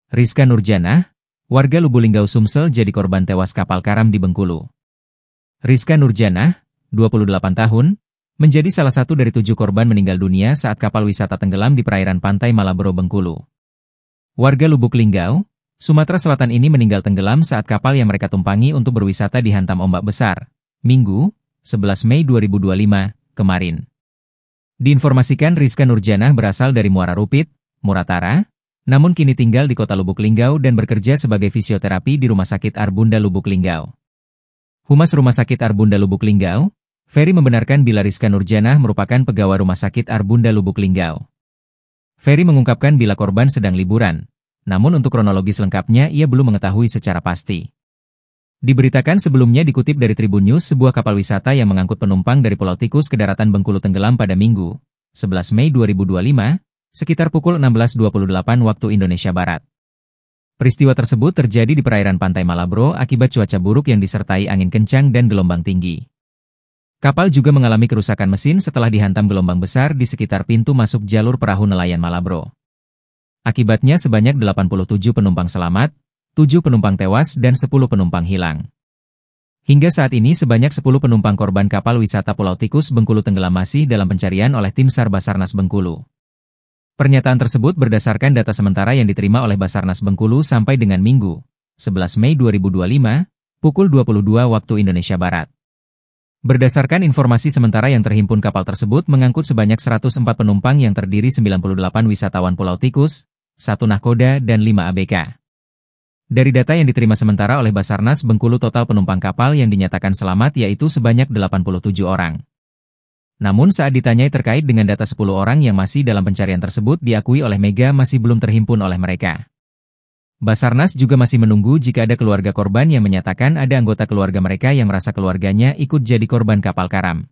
Rizka Nurjanah, warga Lubulinggau Sumsel jadi korban tewas kapal karam di Bengkulu. Rizka Nurjanah, 28 tahun, menjadi salah satu dari 7 korban meninggal dunia saat kapal wisata tenggelam di perairan pantai Malabro, Bengkulu. Warga Lubuk Linggau, Sumatera Selatan ini meninggal tenggelam saat kapal yang mereka tumpangi untuk berwisata dihantam ombak besar, Minggu, 11 Mei 2025, kemarin. Diinformasikan Rizka Nurjanah berasal dari Muara Rupit, Muratara, namun kini tinggal di kota Lubuk Linggau dan bekerja sebagai fisioterapi di Rumah Sakit Arbunda Lubuk Linggau. Humas Rumah Sakit Arbunda Lubuk Linggau, Ferry membenarkan bila Rizka Nurjanah merupakan pegawai Rumah Sakit Arbunda Lubuk Linggau. Ferry mengungkapkan bila korban sedang liburan, namun untuk kronologis lengkapnya ia belum mengetahui secara pasti. Diberitakan sebelumnya dikutip dari Tribun News, sebuah kapal wisata yang mengangkut penumpang dari Pulau Tikus ke daratan Bengkulu tenggelam pada Minggu, 11 Mei 2025, sekitar pukul 16.28 waktu Indonesia Barat. Peristiwa tersebut terjadi di perairan pantai Malabro akibat cuaca buruk yang disertai angin kencang dan gelombang tinggi. Kapal juga mengalami kerusakan mesin setelah dihantam gelombang besar di sekitar pintu masuk jalur perahu nelayan Malabro. Akibatnya sebanyak 87 penumpang selamat, 7 penumpang tewas dan 10 penumpang hilang. Hingga saat ini sebanyak 10 penumpang korban kapal wisata Pulau Tikus Bengkulu tenggelam masih dalam pencarian oleh tim SAR Basarnas Bengkulu. Pernyataan tersebut berdasarkan data sementara yang diterima oleh Basarnas Bengkulu sampai dengan Minggu, 11 Mei 2025, pukul 22 waktu Indonesia Barat. Berdasarkan informasi sementara yang terhimpun, kapal tersebut mengangkut sebanyak 104 penumpang yang terdiri 98 wisatawan Pulau Tikus, 1 nahkoda dan 5 ABK. Dari data yang diterima sementara oleh Basarnas Bengkulu, total penumpang kapal yang dinyatakan selamat yaitu sebanyak 87 orang. Namun saat ditanyai terkait dengan data 10 orang yang masih dalam pencarian tersebut, diakui oleh Mega masih belum terhimpun oleh mereka. Basarnas juga masih menunggu jika ada keluarga korban yang menyatakan ada anggota keluarga mereka yang merasa keluarganya ikut jadi korban kapal karam.